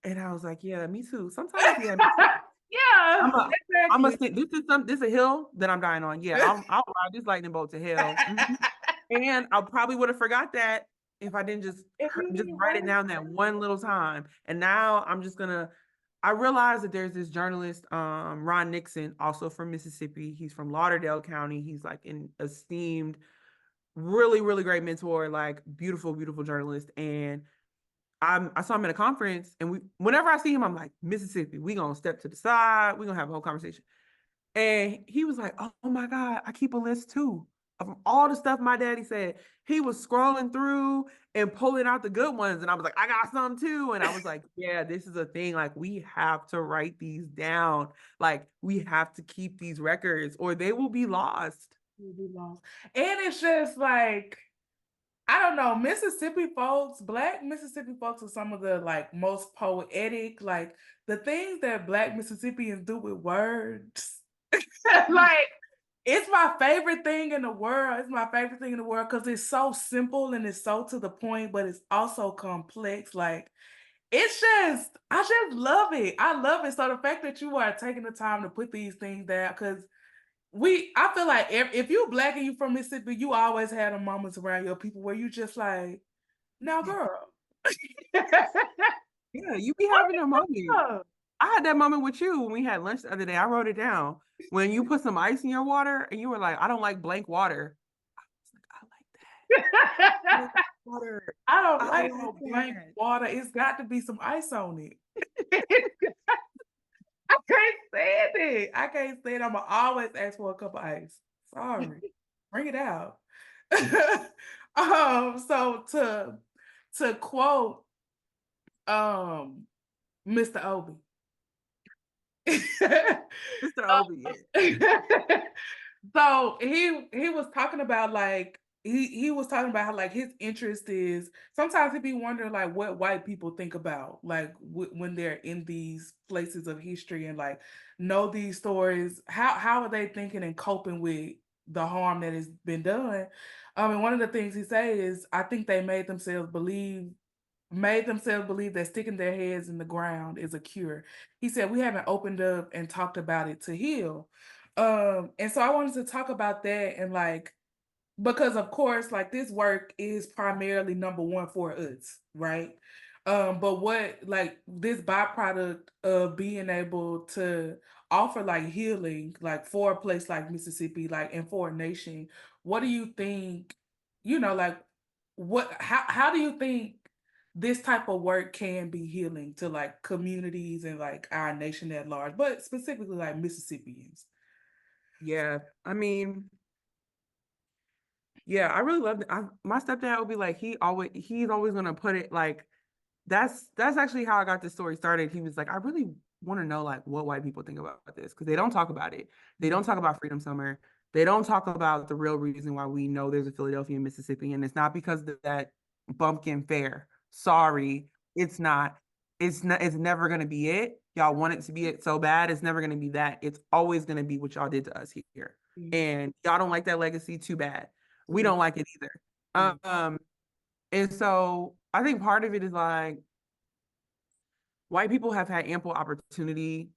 and I was like, yeah, me too. Sometimes, yeah, me too. Yeah, I'm a exactly. this is a hill that I'm dying on. Yeah, I'll ride this lightning bolt to hell. Mhm. And I probably would have forgot that if I didn't If you just didn't write it write down that one little time. And now I'm just gonna. I realized that there's this journalist, Ron Nixon, also from Mississippi. He's from Lauderdale County. He's like an esteemed, really, really great mentor, like beautiful, beautiful journalist. And I saw him at a conference, and whenever I see him, I'm like, Mississippi, we gonna step to the side, we gonna have a whole conversation. And he was like, oh my God, I keep a list too of all the stuff my daddy said. He was scrolling through and pulling out the good ones. And I was like, I got some too. And I was like, yeah, this is a thing. Like, we have to write these down. Like, we have to keep these records or they will be lost. you'll be lost. And it's just like, I don't know, Mississippi folks, Black Mississippi folks are some of the like most poetic, like the things that Black Mississippians do with words. Like, it's my favorite thing in the world. It's my favorite thing in the world because it's so simple and it's so to the point, but it's also complex. Like, it's just, I just love it. I love it. So the fact that you are taking the time to put these things down, because I feel like if you Black and you from Mississippi, you always had a moments around your people where you just like, now, girl. Yeah, you be having a moment. I had that moment with you when we had lunch the other day. I wrote it down. When you put some ice in your water and you were like, I don't like blank water. I was like, I like that. Blank water. I don't I like like no blank that. water. It's got to be some ice on it. I can't stand it. I can't stand it. I'm gonna always ask for a cup of ice. Sorry. Bring it out. So to quote Mr. Obi. Mr. Obi. So he was talking about like he was talking about how like his interest is sometimes he'd be wondering like what white people think about like when they're in these places of history and like know these stories. How are they thinking and coping with the harm that has been done? And one of the things he say is I think they made themselves believe that sticking their heads in the ground is a cure. He said, we haven't opened up and talked about it to heal. And so I wanted to talk about that and like, because of course, like this work is primarily number one for us, right? But what like this byproduct of being able to offer like healing, like for a place like Mississippi, like and for a nation, what do you think, like how do you think this type of work can be healing to like communities and like our nation at large, but specifically like Mississippians? Yeah. I mean, yeah, I really love it. My stepdad would be like, he's always gonna put it like that's actually how I got this story started. He was like, I really want to know like what white people think about this because they don't talk about it. They don't talk about Freedom Summer. They don't talk about the real reason why we know there's a Philadelphia, Mississippi, and it's not because of that bumpkin fair. Sorry, it's not. It's not. It's never gonna be it. Y'all want it to be it so bad. It's never gonna be that. It's always gonna be what y'all did to us here, Mhm. and y'all don't like that legacy. Too bad. We Yeah. don't like it either. Yeah. And so I think part of it is like white people have had ample opportunity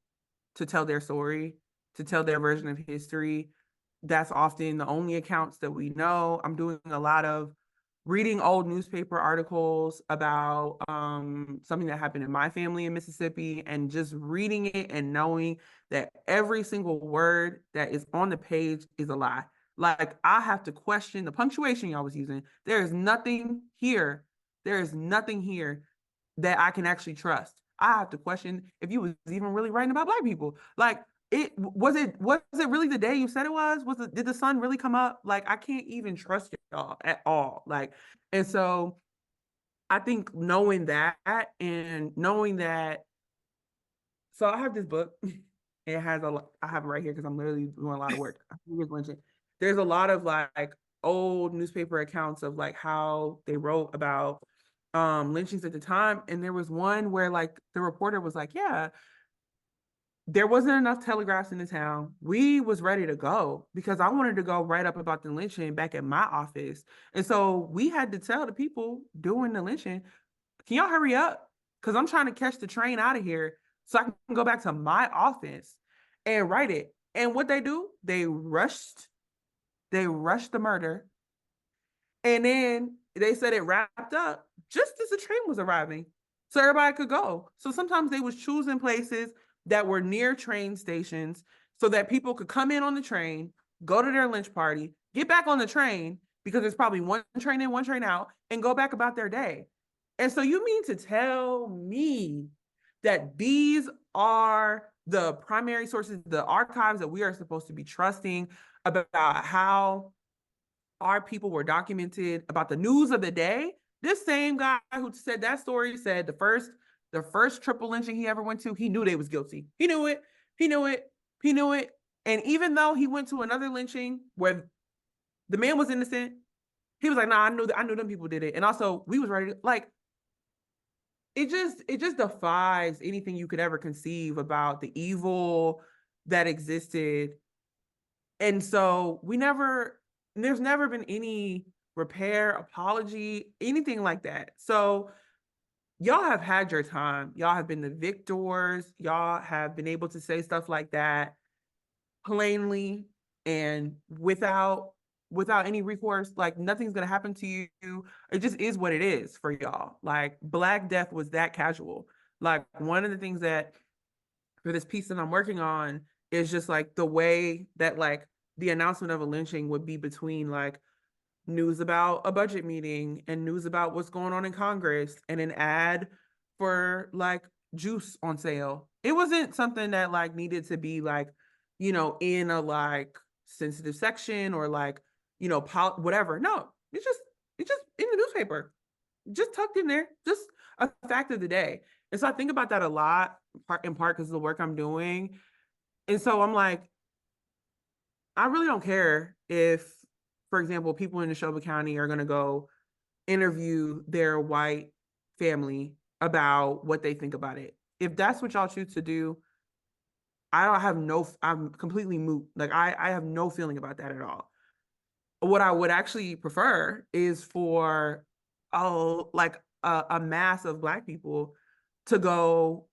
to tell their story, to tell their version of history. That's often the only accounts that we know. I'm doing a lot of reading old newspaper articles about something that happened in my family in Mississippi and just reading it and knowing that every single word that is on the page is a lie. Like I have to question the punctuation y'all was using. There is nothing here. There is nothing here that I can actually trust. I have to question if you was even really writing about Black people. Like, it really the day you said it was? Did the sun really come up? Like, I can't even trust y'all at all. Like, and so I think knowing that and knowing that, so I have this book. It has a lot, I have it right here because I'm literally doing a lot of work. Lynching. There's a lot of like old newspaper accounts of like how they wrote about lynchings at the time. And there was one where like the reporter was like, yeah, there wasn't enough telegraphs in the town. We was ready to go because I wanted to go write up about the lynching back at my office. And so we had to tell the people doing the lynching, can y'all hurry up? Because I'm trying to catch the train out of here so I can go back to my office and write it. And what they do, they rushed the murder. And then they said it wrapped up just as the train was arriving. So everybody could go. So sometimes they was choosing places that were near train stations so that people could come in on the train, go to their lynch party, get back on the train because there's probably one train in, one train out, and go back about their day. And so you mean to tell me that these are the primary sources, the archives that we are supposed to be trusting about how our people were documented about the news of the day? This same guy who said that story said the first triple lynching he ever went to, he knew they was guilty. He knew it. He knew it. He knew it. And even though he went to another lynching where the man was innocent, he was like, "Nah, I knew them people did it." And also, we was ready to, like, it just defies anything you could ever conceive about the evil that existed. And so there's never been any repair, apology, anything like that. So y'all have had your time. Y'all have been the victors. Y'all have been able to say stuff like that plainly and without any recourse. Like, nothing's gonna happen to you. It just is what it is for y'all. Like, Black death was that casual. Like, one of the things that for this piece that I'm working on is just like the way that like the announcement of a lynching would be between like news about a budget meeting and news about what's going on in Congress and an ad for like juice on sale. It wasn't something that like needed to be like, in a like sensitive section or like, whatever. No, it's just in the newspaper, just tucked in there, just a fact of the day. And so I think about that a lot, in part because of the work I'm doing. And so I'm like, I really don't care if, for example, people in Neshoba County are going to go interview their white family about what they think about it. If that's what y'all choose to do, I'm completely moot. Like, I have no feeling about that at all. What I would actually prefer is for, like a mass of Black people to go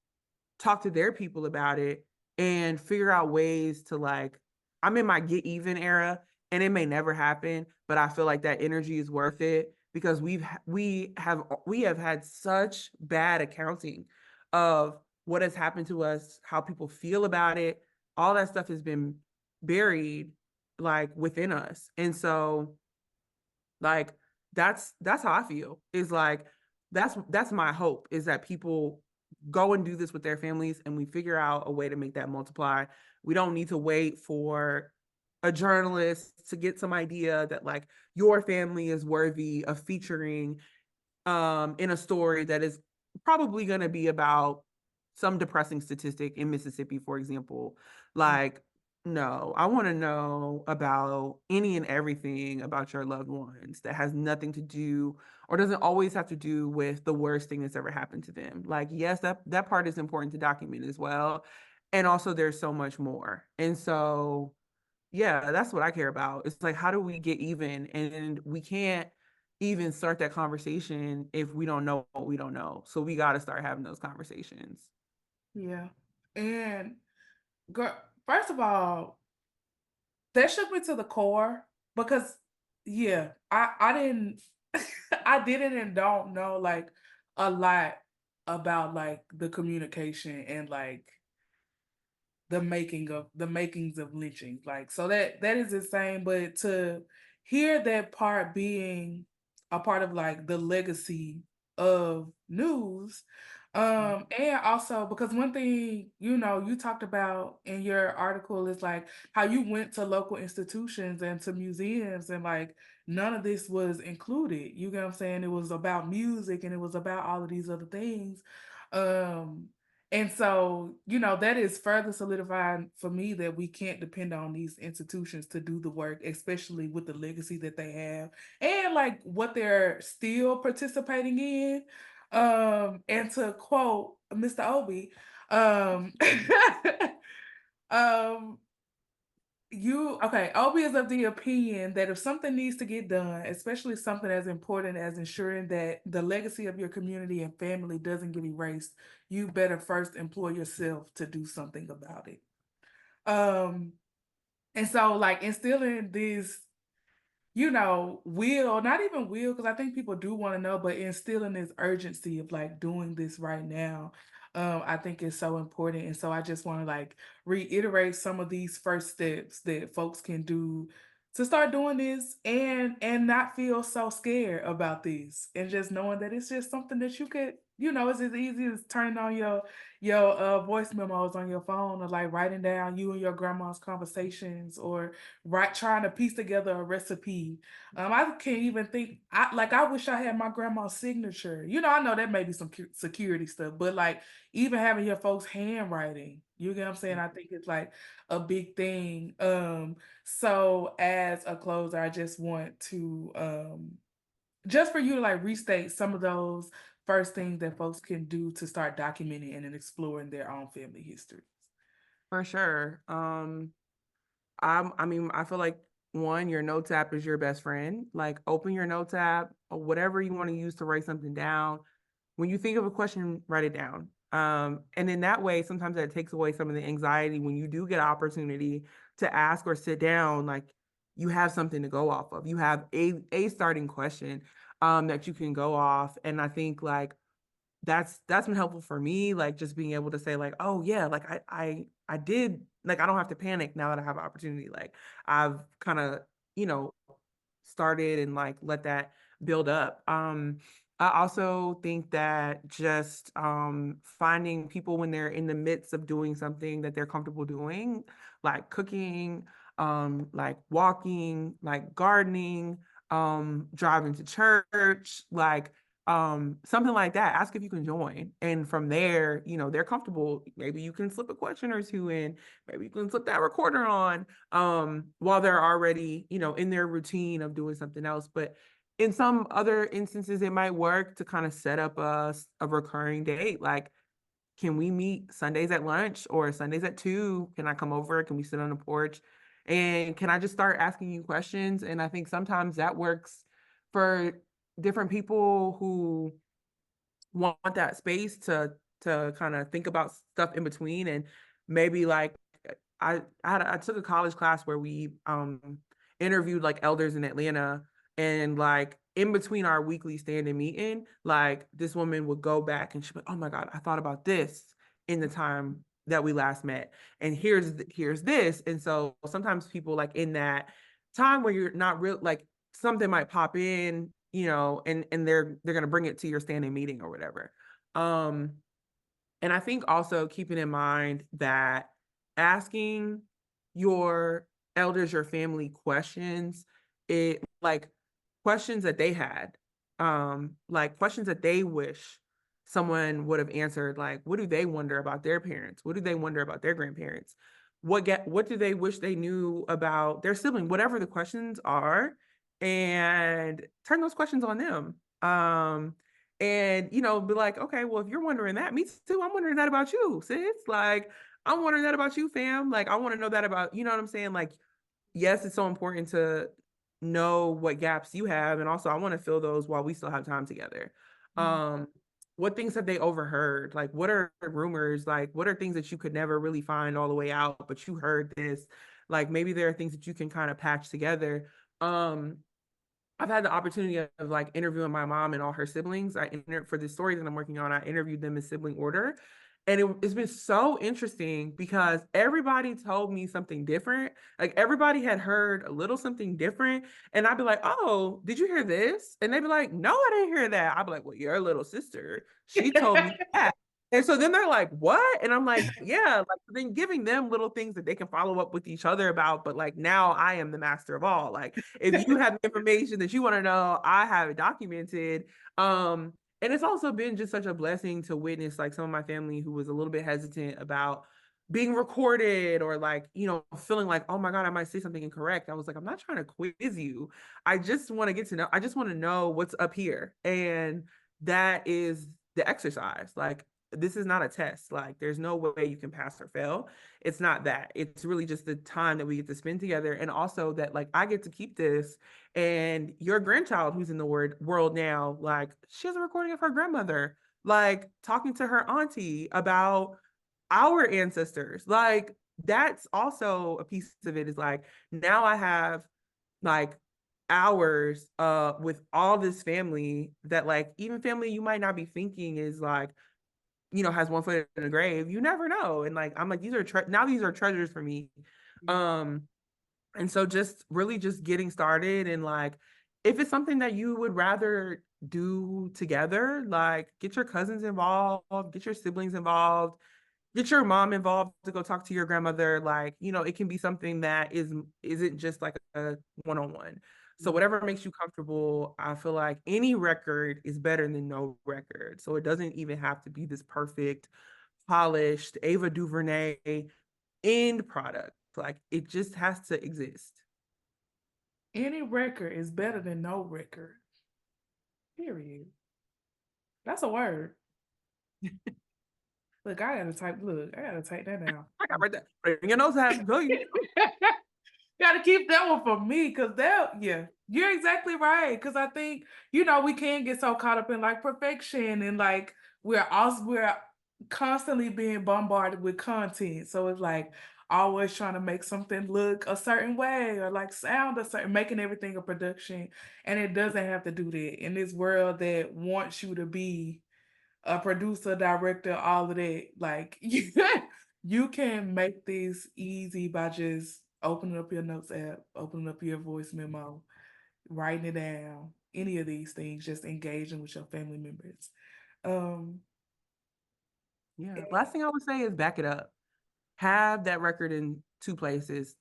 talk to their people about it and figure out ways to like, I'm in my get even era and it may never happen, but I feel like that energy is worth it because we have had such bad accounting of what has happened to us, how people feel about it. All that stuff has been buried like within us. And so like that's how I feel. Is like that's my hope, is that people go and do this with their families and we figure out a way to make that multiply. We don't need to wait for a journalist to get some idea that like your family is worthy of featuring in a story that is probably going to be about some depressing statistic in Mississippi, for example. Like, no, I want to know about any and everything about your loved ones that has nothing to do or doesn't always have to do with the worst thing that's ever happened to them. Like, yes, that part is important to document as well. And also there's so much more. And so, yeah, that's what I care about. It's like, how do we get even? And we can't even start that conversation if we don't know what we don't know. So we got to start having those conversations. Yeah. And girl, first of all, that shook me to the core because yeah, I didn't I didn't and don't know like a lot about like the communication and like the makings of lynching. Like, so that is insane. But to hear that part being a part of like the legacy of news. And also because one thing, you talked about in your article is like how you went to local institutions and to museums and like none of this was included. You get what I'm saying? It was about music and it was about all of these other things. Um, and so, that is further solidifying for me that we can't depend on these institutions to do the work, especially with the legacy that they have and like what they're still participating in. And to quote Mr. Obi, um, um, Obi is of the opinion that if something needs to get done, especially something as important as ensuring that the legacy of your community and family doesn't get erased, you better first employ yourself to do something about it. Um, and so like instilling this not even will, because I think people do want to know, but instilling this urgency of like doing this right now, I think is so important. And so I just want to like reiterate some of these first steps that folks can do to start doing this and not feel so scared about this and just knowing that it's just something that you could, it's as easy as turning on your voice memos on your phone or like writing down you and your grandma's conversations or trying to piece together a recipe. I can't even think. I wish I had my grandma's signature. I know that may be some security stuff, but like even having your folks' handwriting, you get what I'm saying? I think it's like a big thing. So as a closer, I just want to just for you to like restate some of those first things that folks can do to start documenting and exploring their own family histories. For sure. I mean, I feel like one, your notes app is your best friend. Like open your notes app or whatever you want to use to write something down. When you think of a question, write it down. And in that way, sometimes that takes away some of the anxiety when you do get an opportunity to ask or sit down, like you have something to go off of. You have a starting question that you can go off. And I think like that's been helpful for me, like just being able to say like, oh yeah, like I did, like I don't have to panic now that I have an opportunity. Like I've kind of, you know, started and like let that build up. I also think that just finding people when they're in the midst of doing something that they're comfortable doing, like cooking, like walking, like gardening, driving to church, like something like that. Ask if you can join. And from there, they're comfortable. Maybe you can slip a question or two in, maybe you can slip that recorder on while they're already, in their routine of doing something else. But in some other instances, it might work to kind of set up a recurring date. Like, can we meet Sundays at lunch or Sundays at 2? Can I come over? Can we sit on the porch? And can I just start asking you questions? And I think sometimes that works for different people who want that space to kind of think about stuff in between. And maybe like I took a college class where we interviewed like elders in Atlanta, and like in between our weekly standing meeting, like this woman would go back and she'd be like, oh my God, I thought about this in the time that we last met, and here's this. And so sometimes people like in that time where you're not real, like something might pop in, and they're gonna bring it to your standing meeting or whatever. Um, and I think also keeping in mind that asking your elders, your family questions, it like questions that they had, like questions that they wish someone would have answered, like what do they wonder about their parents? What do they wonder about their grandparents? What do they wish they knew about their sibling? Whatever the questions are, and turn those questions on them. And be like, okay, well, if you're wondering that, me too, I'm wondering that about you, sis. Like, I'm wondering that about you, fam. Like, I want to know that about, you know what I'm saying? Like, yes, it's so important to know what gaps you have, and also I want to fill those while we still have time together. Mhm. What things have they overheard? Like, what are rumors? Like, what are things that you could never really find all the way out, but you heard this? Like, maybe there are things that you can kind of patch together. I've had the opportunity of like interviewing my mom and all her siblings. For the story that I'm working on, I interviewed them in sibling order. And it's been so interesting because everybody told me something different. Like everybody had heard a little something different. And I'd be like, oh, did you hear this? And they'd be like, no, I didn't hear that. I'd be like, well, your little sister, she told me that. And so then they're like, what? And I'm like, yeah, like then giving them little things that they can follow up with each other about. But like now I am the master of all. Like if you have information that you want to know, I have it documented. And it's also been just such a blessing to witness like some of my family who was a little bit hesitant about being recorded or like, feeling like, oh my God, I might say something incorrect. I was like, I'm not trying to quiz you. I just want to get to know, I just want to know what's up here. And that is the exercise. Like, this is not a test. Like, there's no way you can pass or fail. It's not that. It's really just the time that we get to spend together. And also that, like, I get to keep this and your grandchild who's in the world now, like she has a recording of her grandmother, like talking to her auntie about our ancestors. Like that's also a piece of it is like now I have like hours with all this family that like even family you might not be thinking is like has one foot in the grave. You never know. And like I'm like these are now these are treasures for me. um and so just really just getting started and like if it's something that you would rather do together, like get your cousins involved, get your siblings involved, get your mom involved to go talk to your grandmother. Like, it can be something that isn't just like a one-on-one. So whatever makes you comfortable, I feel like any record is better than no record. So it doesn't even have to be this perfect, polished Ava DuVernay end product. Like it just has to exist. Any record is better than no record. Period. That's a word. Look, I gotta type that down. I got right there. Bring your nose hat. Go you. Gotta keep that one for me, yeah, you're exactly right. Cause I think, we can get so caught up in like perfection and like we're constantly being bombarded with content. So it's like always trying to make something look a certain way or like sound a certain, making everything a production. And it doesn't have to do that in this world that wants you to be a producer, director, all of that. Like you can make this easy by just opening up your notes app, opening up your voice memo, writing it down, any of these things, just engaging with your family members. Um Yeah. Last thing I would say is back it up. Have that record in two places.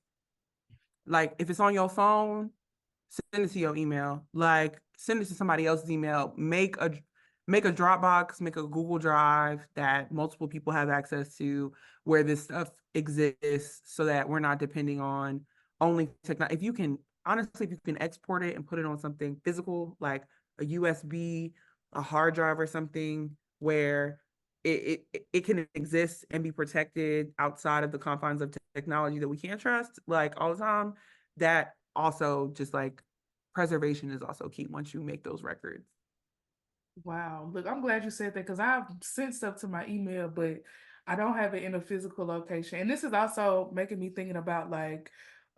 Like if it's on your phone, send it to your email. Like send it to somebody else's email. Make a Dropbox, make a Google Drive that multiple people have access to where this stuff exists so that we're not depending on only technology. If you can, honestly, if you can export it and put it on something physical, like a USB, a hard drive or something where it can exist and be protected outside of the confines of technology that we can't trust like all the time, that also just like preservation is also key once you make those records. Wow. Look, I'm glad you said that because I've sent stuff to my email, but I don't have it in a physical location. And this is also making me thinking about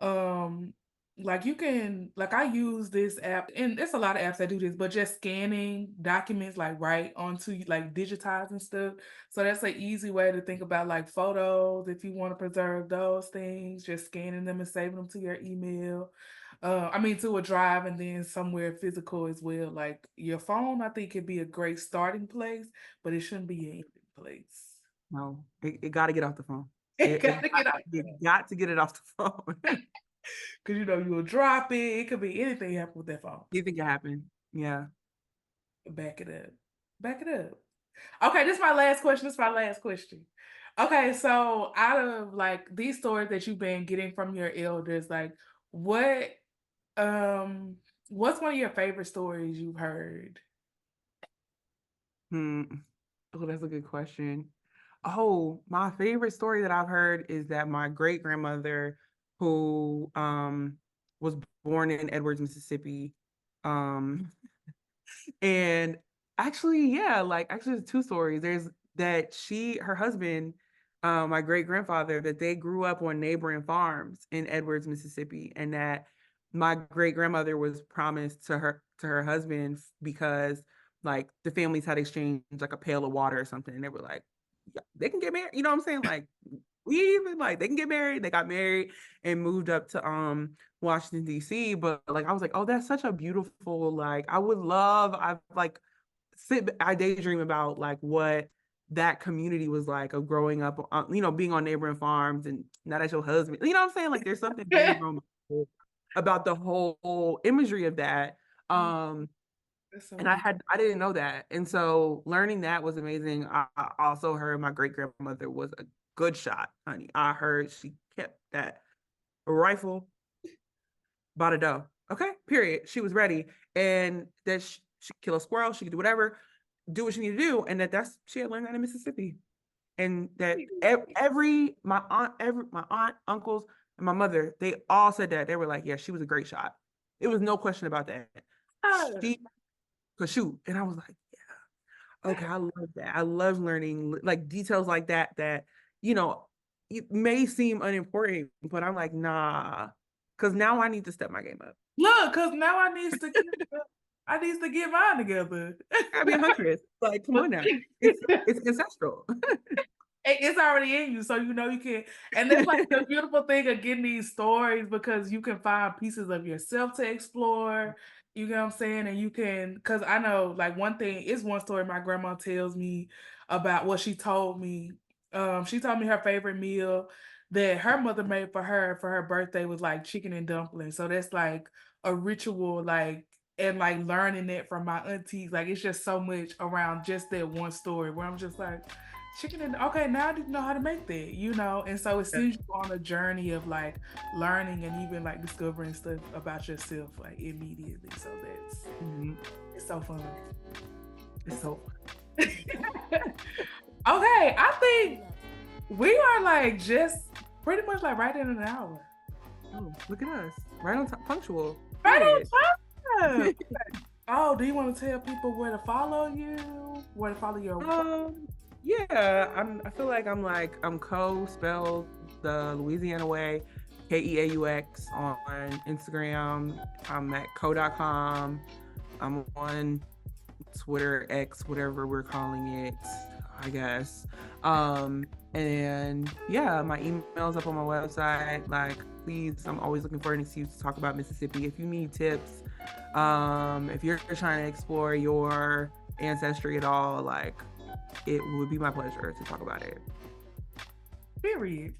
um, like you can, like I use this app, and there's a lot of apps that do this, but just scanning documents like right onto like digitizing stuff. So that's an easy way to think about like photos if you want to preserve those things, just scanning them and saving them to your email. I mean, to a drive and then somewhere physical as well. Like your phone, I think could be a great starting place, but it shouldn't be an ending place. No, it got to get off the phone. It gotta get out You got to get it off the phone. because you'll drop it. It could be anything happen with that phone. You think it happened? Yeah. Back it up. Back it up. Okay, this is my last question. This is my last question. Okay, so out of like these stories that you've been getting from your elders, like what what's one of your favorite stories you've heard? Hmm. Oh, that's a good question. Oh, my favorite story that I've heard is that my great grandmother, who was born in Edwards, Mississippi, um, and actually, yeah, like actually, there's two stories. There's that her husband, my great grandfather, that they grew up on neighboring farms in Edwards, Mississippi, and that my great grandmother was promised to her husband because like the families had exchanged like a pail of water or something, and they were like they can get married. You know what I'm saying? Like, we even like they can get married. They got married and moved up to Washington, D.C. But like I was like, oh, that's such a beautiful, like I would love, I daydream about like what that community was like of growing up, being on neighboring farms and not as your husband. You know what I'm saying? Like there's something very romantic about the whole imagery of that. Um, That's so and beautiful. I didn't know that. And so learning that was amazing. I also heard my great grandmother was a good shot, honey. I heard she kept that rifle by the dough. Okay, period. She was ready. And that she could kill a squirrel, she could do whatever, do what she needed to do. And she had learned that in Mississippi. And that my aunt, uncles, and my mother, they all said that. They were like, yeah, she was a great shot. It was no question about that. She could shoot. And I was like, okay, I love that. I love learning like details like that, you know, it may seem unimportant, but I'm like, nah, because now I need to step my game up. Look, because now I needs to get mine together. I gotta be a huntress. Like, come on now. It's ancestral. It's already in you, so you know you can. And that's like the beautiful thing of getting these stories, because you can find pieces of yourself to explore. You know what I'm saying? And you can, because I know like one thing is one story my grandma tells me about what she told me. She told me her favorite meal that her mother made for her birthday was like chicken and dumplings. So that's like a ritual, like, and like learning it from my aunties. Like it's just so much around just that one story where I'm just like, chicken and okay, now I need to know how to make that, you know? And so it sends you on a journey of like learning and even like discovering stuff about yourself like immediately. So it's so fun. It's so Okay, I think we are like just pretty much like right in an hour. Oh, look at us. Right on time, punctual. Right on time. Oh, do you want to tell people where to follow you? Where to follow your Yeah, I feel like I'm Co spelled the Louisiana way, KEAUX on Instagram. I'm at co.com. I'm on Twitter, X, whatever we're calling it, I guess. And yeah, my email's up on my website. Like, please, I'm always looking for an excuse to talk about Mississippi. If you need tips, if you're trying to explore your ancestry at all, like, it would be my pleasure to talk about it. period.